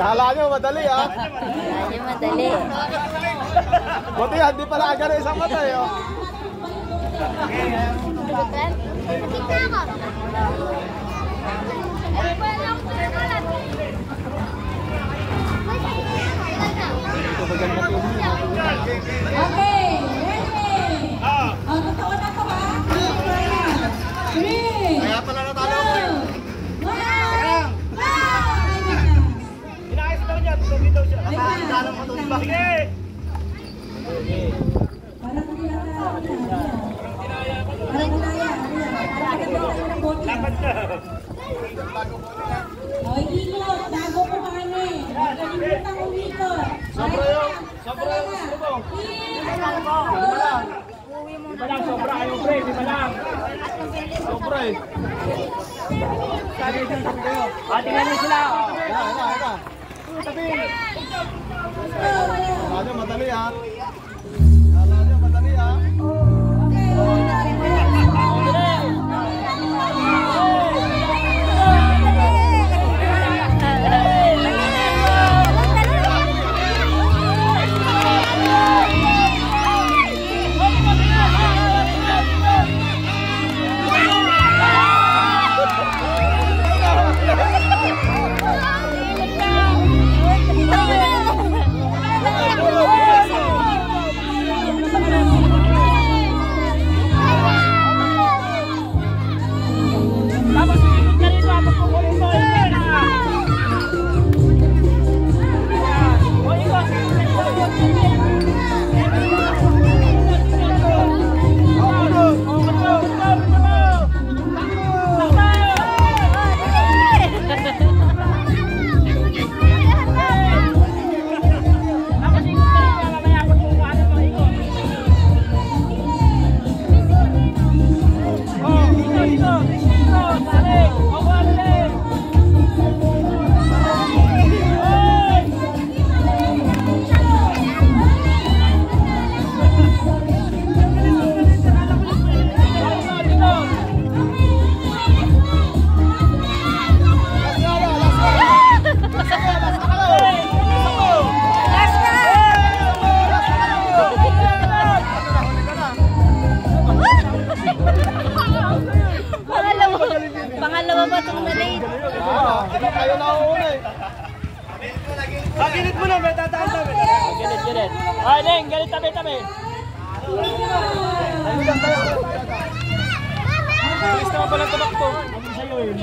Kala nyo madali ha? Kala nyo madali. Buti yan, di pala agad isang mata eh. Okay, ready? Totoo na ka ba? Three. Kaya pala natalo ko eh. Inaayos daw niya, tulogi daw siya. Dalang mo tulogi. Sige! Parang dapat na. O, ikot. Bago ko kami. Kalimutan ko ikot. Sobra yung gusto mo. Di ba lang, sobra kayo pre, di ba lang? Sobra eh. Tingnan nyo sila. Ika. Tabi. Kala nyo madali ha. Kala nyo madali ha. Pangalawa pa itong na-late. Kayo na uuna eh. Gilid mo na, may tataan tabi. Gilid. Ay, Neng, gilid tabi. Bilis naman pala tumakbo. Ano sa'yo eh.